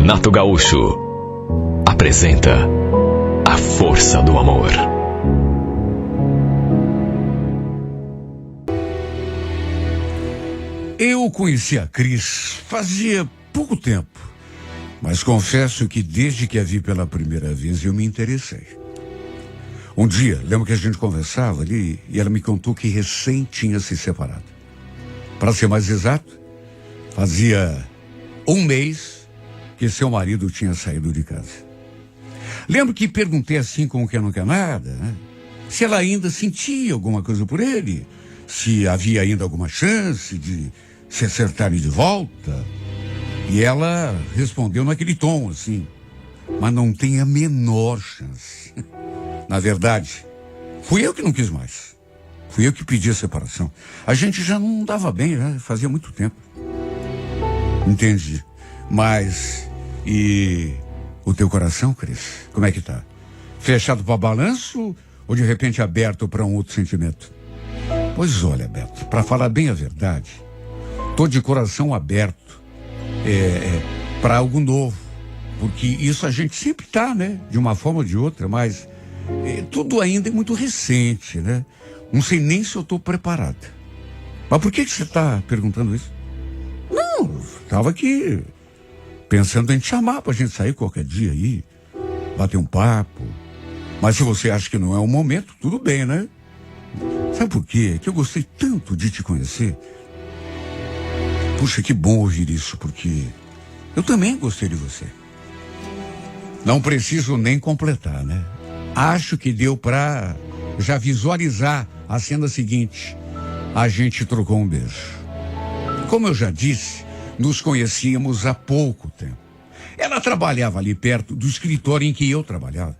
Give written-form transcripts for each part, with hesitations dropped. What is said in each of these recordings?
Renato Gaúcho apresenta A Força do Amor. Eu conheci a Cris fazia pouco tempo, mas confesso que desde que a vi pela primeira vez eu me interessei. Um dia, lembro que a gente conversava ali e ela me contou que recém tinha se separado. Para ser mais exato, fazia um mês que seu marido tinha saído de casa. Lembro que perguntei assim como que não quer nada, né? Se ela ainda sentia alguma coisa por ele, se havia ainda alguma chance de se acertarem de volta. E ela respondeu naquele tom assim, mas não tem a menor chance. Na verdade, fui eu que não quis mais. Fui eu que pedi a separação. A gente já não dava bem, né? Fazia muito tempo. Entendi. Mas, e o teu coração, Cris? Como é que tá? Fechado para balanço ou de repente aberto para um outro sentimento? Pois olha, Beto, para falar bem a verdade, tô de coração aberto para algo novo. Porque isso a gente sempre tá, né? De uma forma ou de outra, mas tudo ainda é muito recente, né? Não sei nem se eu tô preparada. Mas por que você tá perguntando isso? Não, tava aqui pensando em te chamar pra gente sair qualquer dia aí, bater um papo. Mas se você acha que não é o momento, tudo bem, né? Sabe por quê? Que eu gostei tanto de te conhecer. Puxa, que bom ouvir isso, porque eu também gostei de você. Não preciso nem completar, né? Acho que deu pra já visualizar a cena seguinte. A gente trocou um beijo. Como eu já disse, nos conhecíamos há pouco tempo. Ela trabalhava ali perto do escritório em que eu trabalhava.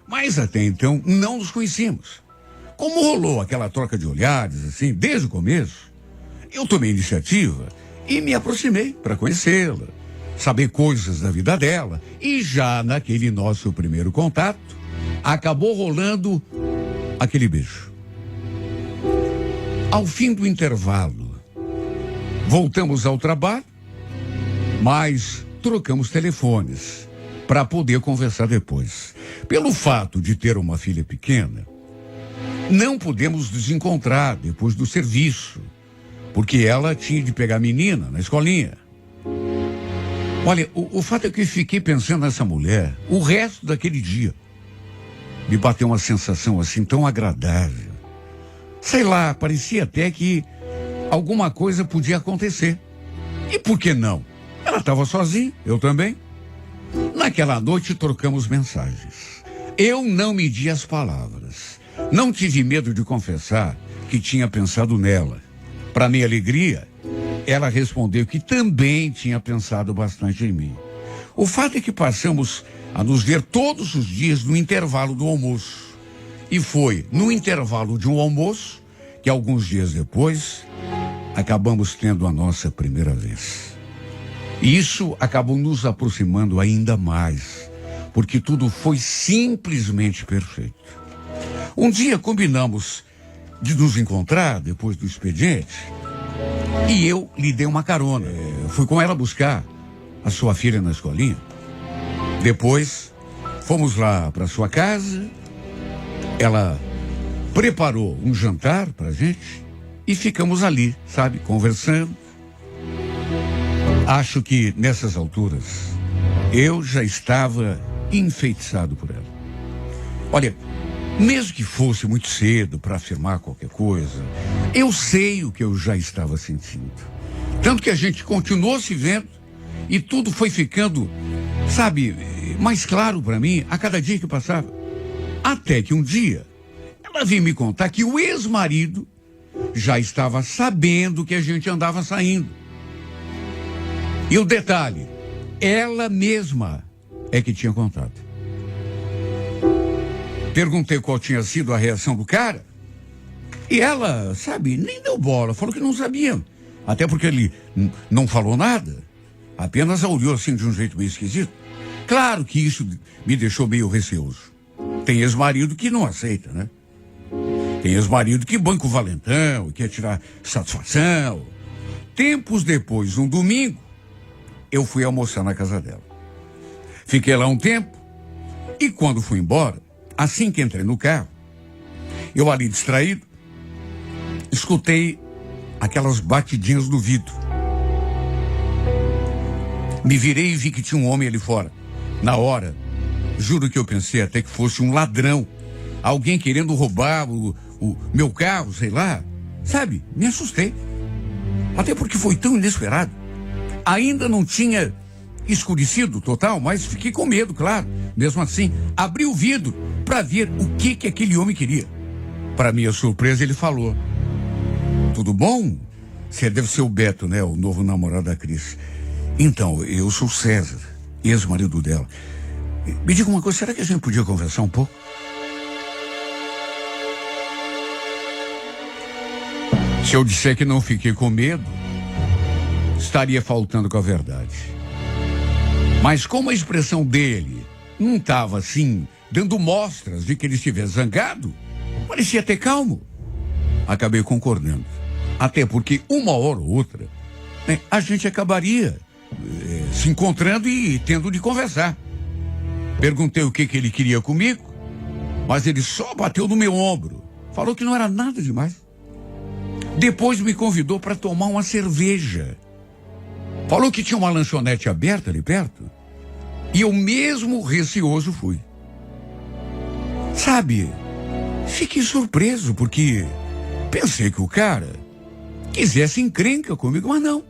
Mas até então não nos conhecíamos. Como rolou aquela troca de olhares, assim, desde o começo, eu tomei iniciativa e me aproximei para conhecê-la, saber coisas da vida dela. E já naquele nosso primeiro contato, acabou rolando aquele beijo. Ao fim do intervalo, voltamos ao trabalho, mas trocamos telefones para poder conversar depois. Pelo fato de ter uma filha pequena, não pudemos nos encontrar depois do serviço, porque ela tinha de pegar a menina na escolinha. Olha, o fato é que eu fiquei pensando nessa mulher o resto daquele dia. Me bateu uma sensação assim tão agradável. Sei lá, parecia até que alguma coisa podia acontecer. E por que não? Ela estava sozinha, eu também. Naquela noite trocamos mensagens. Eu não medi as palavras. Não tive medo de confessar que tinha pensado nela. Para minha alegria, ela respondeu que também tinha pensado bastante em mim. O fato é que passamos a nos ver todos os dias no intervalo do almoço. E foi no intervalo de um almoço que alguns dias depois acabamos tendo a nossa primeira vez. E isso acabou nos aproximando ainda mais, porque tudo foi simplesmente perfeito. Um dia combinamos de nos encontrar depois do expediente e eu lhe dei uma carona. Fui com ela buscar a sua filha na escolinha. Depois fomos lá para sua casa, ela preparou um jantar pra gente e ficamos ali, sabe, conversando. Acho que nessas alturas eu já estava enfeitiçado por ela. Olha, mesmo que fosse muito cedo para afirmar qualquer coisa, eu sei o que eu já estava sentindo. Tanto que a gente continuou se vendo e tudo foi ficando, sabe, mais claro para mim a cada dia que passava. Até que um dia ela veio me contar que o ex-marido já estava sabendo que a gente andava saindo. E o detalhe, ela mesma é que tinha contado. Perguntei qual tinha sido a reação do cara. E ela, sabe, nem deu bola, falou que não sabia. Até porque ele não falou nada. Apenas a olhou assim de um jeito meio esquisito. Claro que isso me deixou meio receoso. Tem ex-marido que não aceita, né? Tem ex-marido que banca o valentão, quer tirar satisfação. Tempos depois, um domingo, eu fui almoçar na casa dela. Fiquei lá um tempo e quando fui embora, assim que entrei no carro, eu ali distraído, escutei aquelas batidinhas no vidro. Me virei e vi que tinha um homem ali fora. Na hora, juro que eu pensei até que fosse um ladrão. Alguém querendo roubar o meu carro, sei lá. Sabe, me assustei. Até porque foi tão inesperado. Ainda não tinha escurecido total, mas fiquei com medo, claro. Mesmo assim, abri o vidro para ver o que aquele homem queria. Para minha surpresa, ele falou: tudo bom? Você deve ser o Beto, né? O novo namorado da Cris. Então, eu sou o César, ex-marido dela. Me diga uma coisa, será que a gente podia conversar um pouco? Se eu disser que não fiquei com medo, estaria faltando com a verdade. Mas como a expressão dele não estava assim, dando mostras de que ele estivesse zangado, parecia até calmo. Acabei concordando. Até porque uma hora ou outra, né, a gente acabaria se encontrando e tendo de conversar. Perguntei o que ele queria comigo, mas ele só bateu no meu ombro. Falou que não era nada demais. Depois me convidou para tomar uma cerveja. Falou que tinha uma lanchonete aberta ali perto. E eu mesmo receoso fui. Sabe, fiquei surpreso porque pensei que o cara quisesse encrenca comigo, mas não.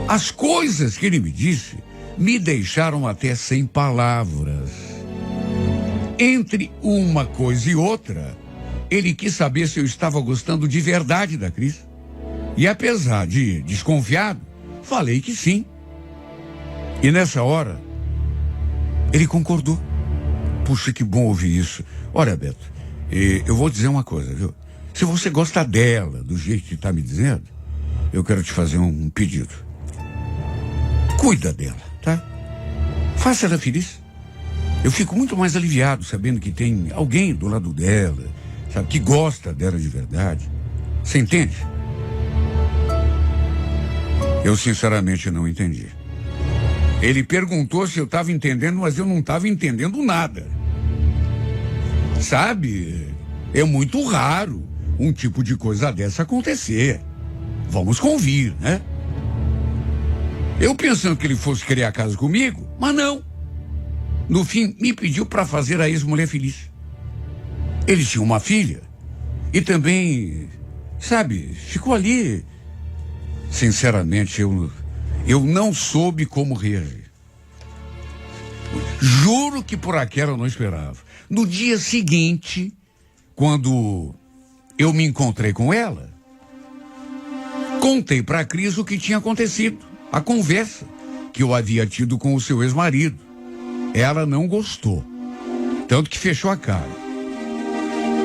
As coisas que ele me disse me deixaram até sem palavras. Entre uma coisa e outra, ele quis saber se eu estava gostando de verdade da Cris. E apesar de desconfiado, falei que sim. E nessa hora, ele concordou. Puxa, que bom ouvir isso. Olha, Beto, eu vou dizer uma coisa, viu? Se você gosta dela, do jeito que está me dizendo, eu quero te fazer um pedido. Cuida dela, tá? Faça ela feliz. Eu fico muito mais aliviado sabendo que tem alguém do lado dela, sabe, que gosta dela de verdade. Você entende? Eu sinceramente não entendi. Ele perguntou se eu estava entendendo, mas eu não estava entendendo nada. Sabe, é muito raro um tipo de coisa dessa acontecer. Vamos convir, né? Eu pensando que ele fosse criar casa comigo, mas não. No fim, me pediu para fazer a ex-mulher feliz. Ele tinha uma filha e também, sabe, ficou ali. Sinceramente, eu não soube como reagir. Juro que por aquela eu não esperava. No dia seguinte, quando eu me encontrei com ela, contei para a Cris o que tinha acontecido, a conversa que eu havia tido com o seu ex-marido. Ela não gostou, tanto que fechou a cara.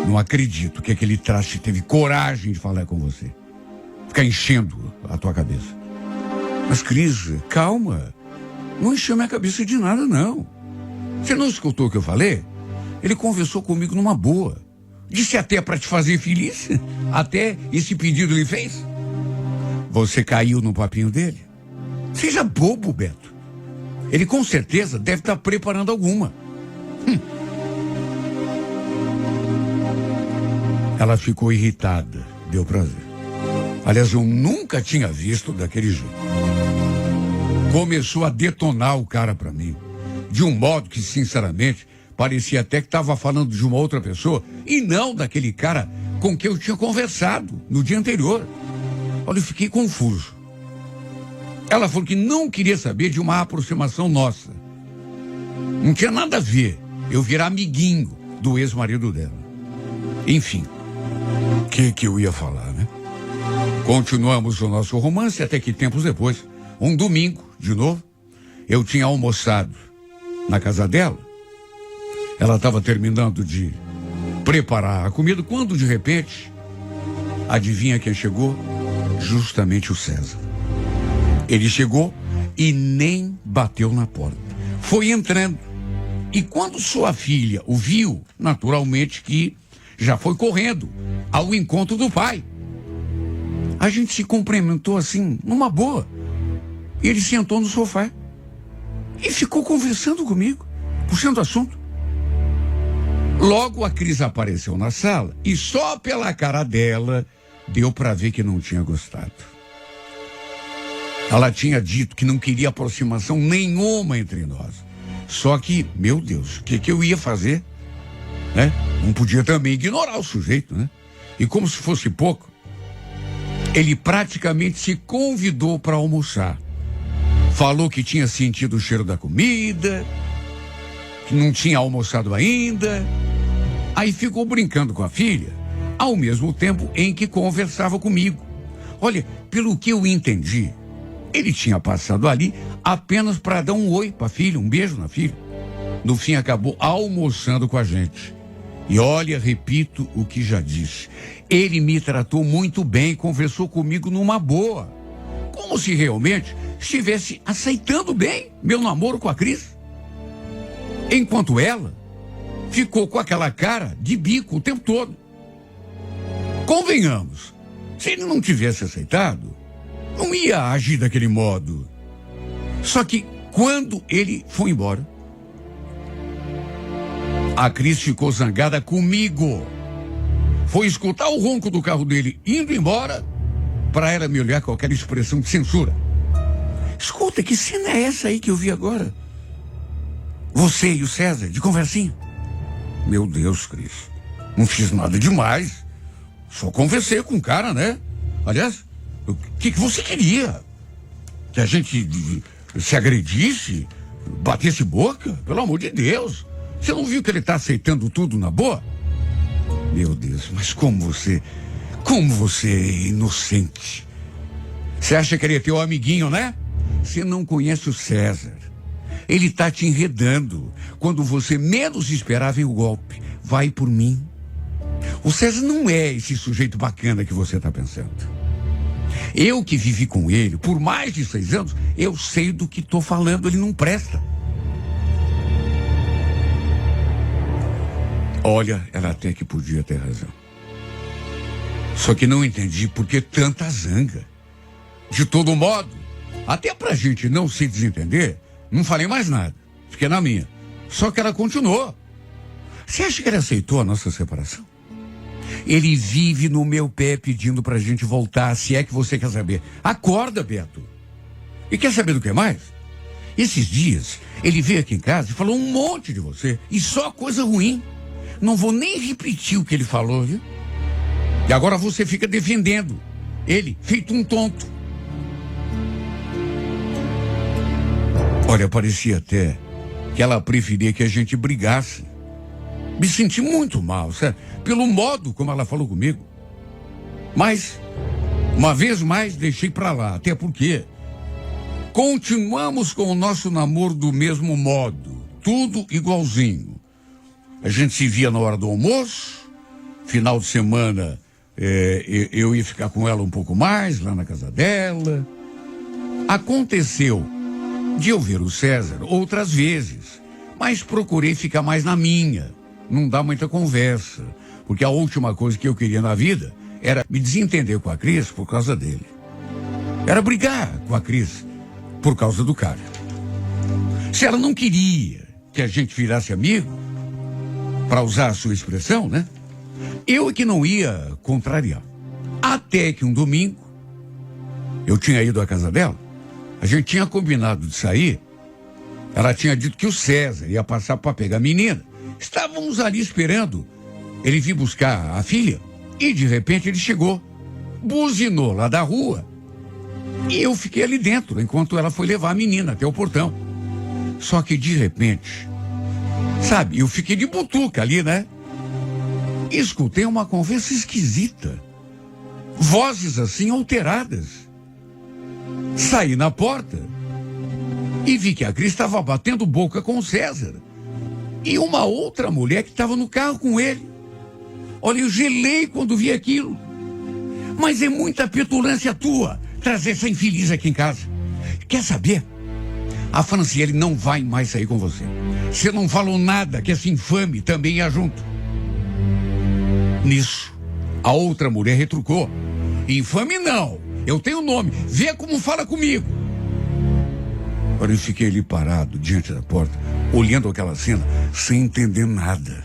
Não acredito que aquele traste teve coragem de falar com você. Ficar enchendo a tua cabeça. Mas, Cris, calma. Não encheu minha cabeça de nada, não. Você não escutou o que eu falei? Ele conversou comigo numa boa. Disse até para te fazer feliz. Até esse pedido ele fez. Você caiu no papinho dele? Seja bobo, Beto. Ele com certeza deve estar preparando alguma. Ela ficou irritada. Deu pra ver. Aliás, eu nunca tinha visto daquele jeito. Começou a detonar o cara pra mim. De um modo que, sinceramente, parecia até que estava falando de uma outra pessoa e não daquele cara com quem eu tinha conversado no dia anterior. Olha, eu fiquei confuso. Ela falou que não queria saber de uma aproximação nossa. Não tinha nada a ver eu virar amiguinho do ex-marido dela. Enfim, o que eu ia falar, né? Continuamos o nosso romance até que tempos depois, um domingo, de novo, eu tinha almoçado na casa dela. Ela estava terminando de preparar a comida quando, de repente, adivinha quem chegou? Justamente o César. Ele chegou e nem bateu na porta. Foi entrando. E quando sua filha o viu, naturalmente que já foi correndo ao encontro do pai. A gente se cumprimentou assim, numa boa. Ele sentou no sofá. e ficou conversando comigo, puxando assunto. Logo a Cris apareceu na sala e só pela cara dela deu para ver que não tinha gostado. Ela tinha dito que não queria aproximação nenhuma entre nós. Só que, meu Deus, o que eu ia fazer? Né? Não podia também ignorar o sujeito, né? E como se fosse pouco, ele praticamente se convidou para almoçar. Falou que tinha sentido o cheiro da comida, que não tinha almoçado ainda. Aí ficou brincando com a filha, ao mesmo tempo em que conversava comigo. Olha, pelo que eu entendi, ele tinha passado ali apenas para dar um oi para a filha, um beijo na filha. No fim, acabou almoçando com a gente. E olha, repito o que já disse. Ele me tratou muito bem, conversou comigo numa boa. Como se realmente estivesse aceitando bem meu namoro com a Cris. Enquanto ela ficou com aquela cara de bico o tempo todo. Convenhamos, se ele não tivesse aceitado, não ia agir daquele modo. Só que quando ele foi embora, a Cris ficou zangada comigo. Foi escutar o ronco do carro dele indo embora para ela me olhar com aquela expressão de censura. Escuta, que cena é essa aí que eu vi agora? Você e o César, de conversinha? Meu Deus, Cris, não fiz nada demais. Só conversei com o cara, né? Aliás, o que você queria? Que a gente se agredisse? Batesse boca? Pelo amor de Deus. Você não viu que ele está aceitando tudo na boa? Meu Deus, mas como você é inocente. Você acha que ele é teu amiguinho, né? Você não conhece o César. Ele está te enredando. Quando você menos esperava o golpe. Vai por mim. O César não é esse sujeito bacana que você está pensando. Eu que vivi com ele por mais de 6 anos, eu sei do que estou falando, ele não presta. Olha, ela até que podia ter razão. Só que não entendi por que tanta zanga. De todo modo, até pra gente não se desentender, não falei mais nada. Fiquei na minha. Só que ela continuou. Você acha que ele aceitou a nossa separação? Ele vive no meu pé pedindo pra gente voltar, se é que você quer saber. Acorda, Beto. E quer saber do que mais? Esses dias, ele veio aqui em casa e falou um monte de você. E só coisa ruim. Não vou nem repetir o que ele falou, viu? E agora você fica defendendo ele, feito um tonto. Olha, parecia até que ela preferia que a gente brigasse. Me senti muito mal, sabe? Pelo modo como ela falou comigo. Mas, uma vez mais, deixei pra lá. Até porque continuamos com o nosso namoro do mesmo modo. Tudo igualzinho. A gente se via na hora do almoço. Final de semana, eu ia ficar com ela um pouco mais, lá na casa dela. Aconteceu de eu ver o César outras vezes. Mas procurei ficar mais na minha. Não dá muita conversa. Porque a última coisa que eu queria na vida era me desentender com a Cris por causa dele. Era brigar com a Cris por causa do cara. Se ela não queria que a gente virasse amigo, para usar a sua expressão, né? Eu é que não ia contrariar. Até que um domingo, eu tinha ido à casa dela, a gente tinha combinado de sair, ela tinha dito que o César ia passar para pegar a menina. Estávamos ali esperando ele vir buscar a filha e de repente ele chegou, buzinou lá da rua e eu fiquei ali dentro enquanto ela foi levar a menina até o portão. Só que de repente, sabe, eu fiquei de butuca ali, né? E escutei uma conversa esquisita, vozes assim alteradas. Saí na porta e vi que a Cris estava batendo boca com o César e uma outra mulher que estava no carro com ele. Olha, eu gelei quando vi aquilo. Mas é muita petulância tua trazer essa infeliz aqui em casa. Quer saber? A Franciele não vai mais sair com você. Você não falou nada que essa infame também ia junto. Nisso, a outra mulher retrucou. Infame não, eu tenho nome, vê como fala comigo. Olha, eu fiquei ali parado diante da porta, olhando aquela cena, sem entender nada.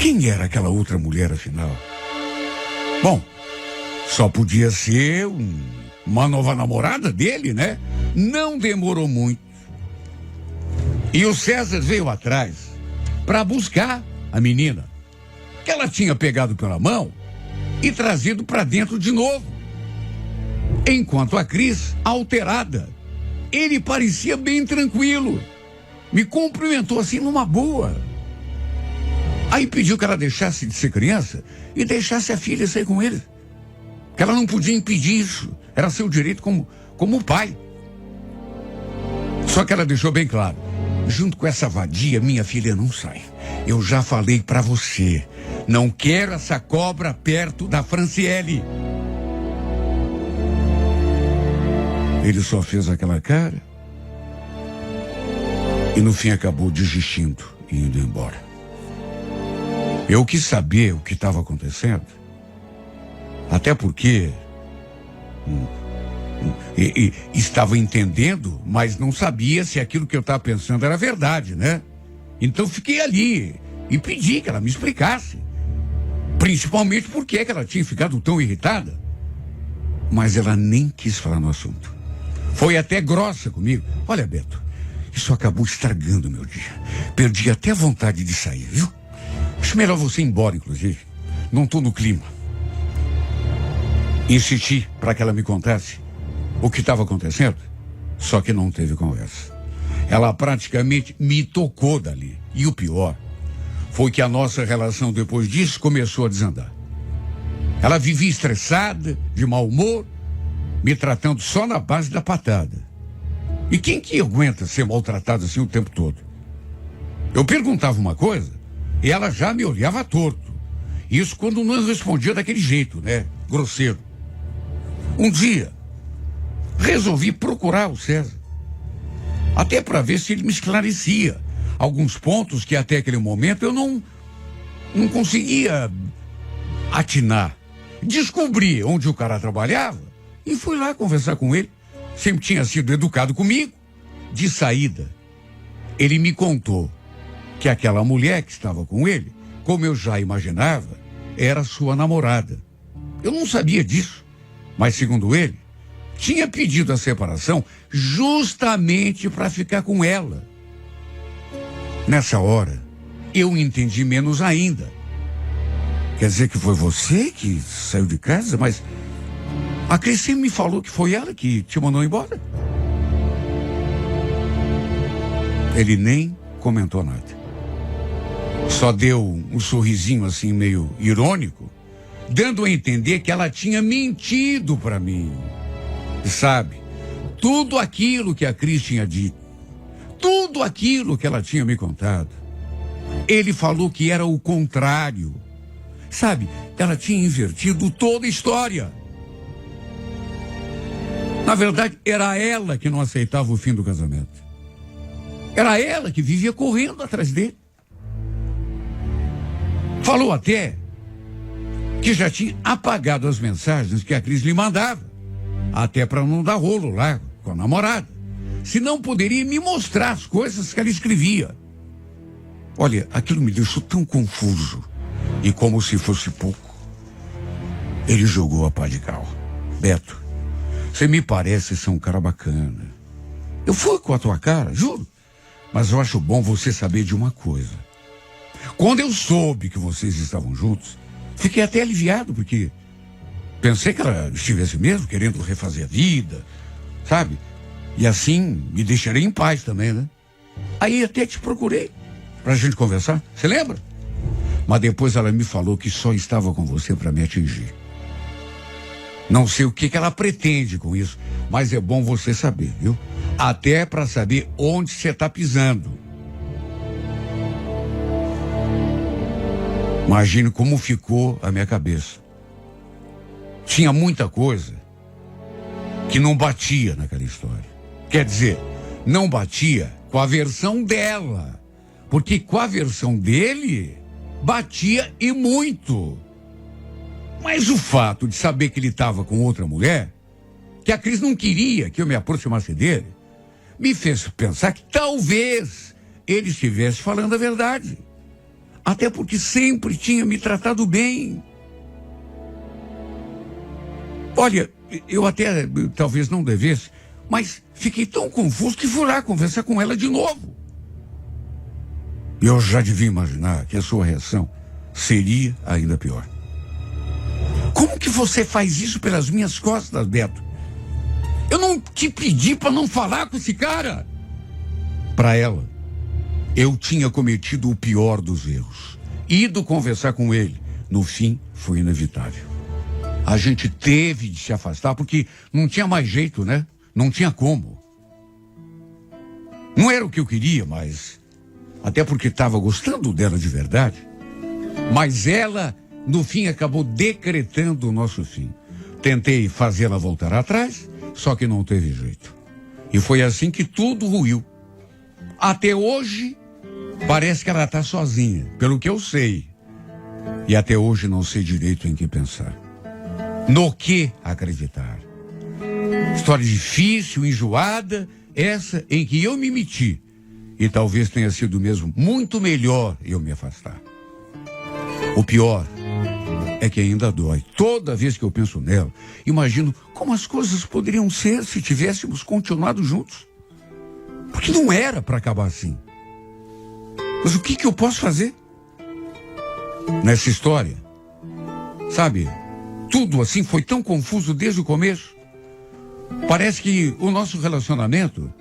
Quem era aquela outra mulher, afinal? Bom, só podia ser uma nova namorada dele, né? Não demorou muito. E o César veio atrás para buscar a menina, que ela tinha pegado pela mão e trazido para dentro de novo. Enquanto a Cris, alterada, ele parecia bem tranquilo. Me cumprimentou assim numa boa. Aí pediu que ela deixasse de ser criança e deixasse a filha sair com ele. Que ela não podia impedir isso. Era seu direito como pai. Só que ela deixou bem claro: junto com essa vadia, minha filha não sai. Eu já falei pra você. Não quero essa cobra perto da Franciele. Ele só fez aquela cara e no fim acabou desistindo e indo embora. Eu quis saber o que estava acontecendo, até porque estava entendendo, mas não sabia se aquilo que eu estava pensando era verdade, né? Então fiquei ali e pedi que ela me explicasse, principalmente por que ela tinha ficado tão irritada. Mas ela nem quis falar no assunto. Foi até grossa comigo. Olha, Beto, isso acabou estragando meu dia. Perdi até a vontade de sair, viu? Acho melhor você ir embora, inclusive. Não estou no clima. Insisti para que ela me contasse o que estava acontecendo, só que não teve conversa. Ela praticamente me tocou dali. E o pior foi que a nossa relação depois disso começou a desandar. Ela vivia estressada, de mau humor, me tratando só na base da patada. E quem que aguenta ser maltratado assim o tempo todo? Eu perguntava uma coisa e ela já me olhava torto. Isso quando não respondia daquele jeito, né? Grosseiro. Um dia, resolvi procurar o César. Até para ver se ele me esclarecia alguns pontos que até aquele momento eu não conseguia atinar. Descobri onde o cara trabalhava e fui lá conversar com ele. Sempre tinha sido educado comigo. De saída, ele me contou que aquela mulher que estava com ele, como eu já imaginava, era sua namorada. Eu não sabia disso, mas segundo ele, tinha pedido a separação justamente para ficar com ela. Nessa hora, eu entendi menos ainda. Quer dizer que foi você que saiu de casa, mas a Cris me falou que foi ela que te mandou embora. Ele nem comentou nada. Só deu um sorrisinho assim meio irônico, dando a entender que ela tinha mentido para mim. E sabe, tudo aquilo que a Cris tinha dito, tudo aquilo que ela tinha me contado, ele falou que era o contrário. Sabe, ela tinha invertido toda a história. Na verdade, era ela que não aceitava o fim do casamento. Era ela que vivia correndo atrás dele. Falou até que já tinha apagado as mensagens que a Cris lhe mandava, até para não dar rolo lá com a namorada. Senão poderia me mostrar as coisas que ela escrevia. Olha, aquilo me deixou tão confuso. E como se fosse pouco, ele jogou a pá de cal. Beto, você me parece ser um cara bacana. Eu fui com a tua cara, juro. Mas eu acho bom você saber de uma coisa. Quando eu soube que vocês estavam juntos, fiquei até aliviado, porque pensei que ela estivesse mesmo querendo refazer a vida, sabe? E assim me deixarei em paz também, né? Aí até te procurei pra gente conversar. Você lembra? Mas depois ela me falou que só estava com você para me atingir. Não sei o que ela pretende com isso, mas é bom você saber, viu? Até para saber onde você está pisando. Imagine como ficou a minha cabeça. Tinha muita coisa que não batia naquela história. Quer dizer, não batia com a versão dela, porque com a versão dele batia e muito. Mas o fato de saber que ele estava com outra mulher, que a Cris não queria que eu me aproximasse dele, me fez pensar que talvez ele estivesse falando a verdade. Até porque sempre tinha me tratado bem. Olha, eu até talvez não devesse, mas fiquei tão confuso que fui lá conversar com ela de novo. Eu já devia imaginar que a sua reação seria ainda pior. Como que você faz isso pelas minhas costas, Beto? Eu não te pedi para não falar com esse cara. Para ela, eu tinha cometido o pior dos erros. Ido conversar com ele. No fim, foi inevitável. A gente teve de se afastar porque não tinha mais jeito, né? Não tinha como. Não era o que eu queria, mas... Até porque estava gostando dela de verdade. Mas ela, no fim, acabou decretando o nosso fim. Tentei fazê-la voltar atrás, só que não teve jeito. E foi assim que tudo ruiu. Até hoje... Parece que ela está sozinha, pelo que eu sei. E até hoje não sei direito em que pensar. No que acreditar. História difícil, enjoada, essa em que eu me meti. E talvez tenha sido mesmo muito melhor eu me afastar. O pior é que ainda dói. Toda vez que eu penso nela, imagino como as coisas poderiam ser se tivéssemos continuado juntos. Porque não era para acabar assim. Mas o que eu posso fazer nessa história? Sabe, tudo assim foi tão confuso desde o começo. Parece que o nosso relacionamento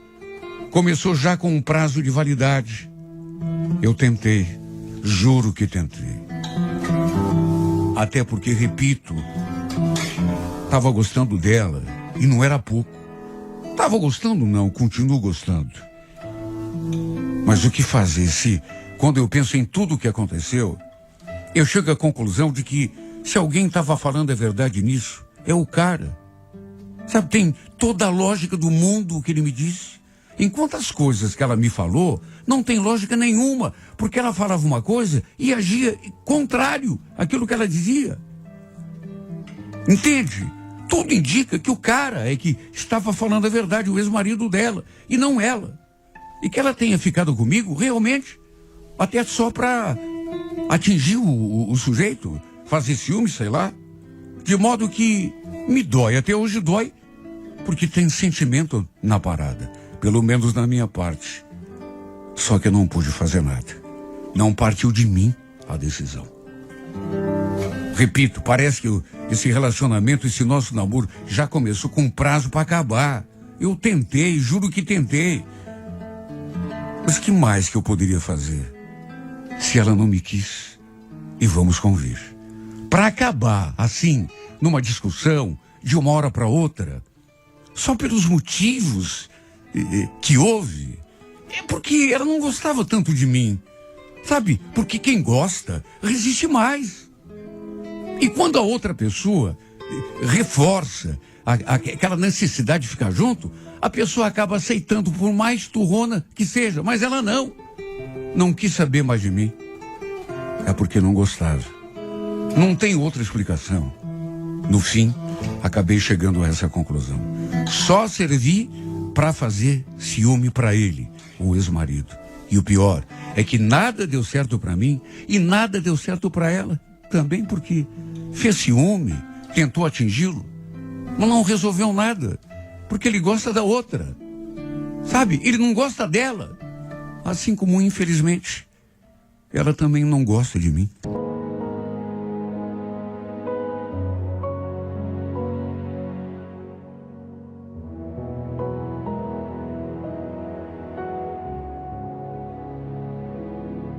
começou já com um prazo de validade. Eu tentei, juro que tentei. Até porque, repito, estava gostando dela e não era pouco. Estava gostando não, continuo gostando. Mas o que fazer se, quando eu penso em tudo o que aconteceu, eu chego à conclusão de que se alguém estava falando a verdade nisso, é o cara. Sabe, tem toda a lógica do mundo o que ele me disse. Enquanto as coisas que ela me falou não tem lógica nenhuma, porque ela falava uma coisa e agia contrário àquilo que ela dizia. Entende? Tudo indica que o cara é que estava falando a verdade, o ex-marido dela, e não ela. E que ela tenha ficado comigo, realmente, até só para atingir o sujeito, fazer ciúme, sei lá. De modo que me dói, até hoje dói, porque tem sentimento na parada, pelo menos na minha parte. Só que eu não pude fazer nada. Não partiu de mim a decisão. Repito, parece que esse relacionamento, esse nosso namoro, já começou com prazo para acabar. Eu tentei, juro que tentei. Mas que mais que eu poderia fazer? Se ela não me quis, e vamos convir. Para acabar, assim, numa discussão, de uma hora para outra, só pelos motivos que houve, é porque ela não gostava tanto de mim. Sabe? Porque quem gosta resiste mais. E quando a outra pessoa reforça aquela necessidade de ficar junto, a pessoa acaba aceitando, por mais turrona que seja. Mas ela não quis saber mais de mim. É porque não gostava. Não tem outra explicação. No fim, acabei chegando a essa conclusão. Só servi para fazer ciúme para ele, o ex-marido. E o pior é que nada deu certo para mim e nada deu certo para ela. Também porque fez ciúme, tentou atingi-lo, mas não resolveu nada. Porque ele gosta da outra. Sabe? Ele não gosta dela. Assim como, infelizmente, ela também não gosta de mim.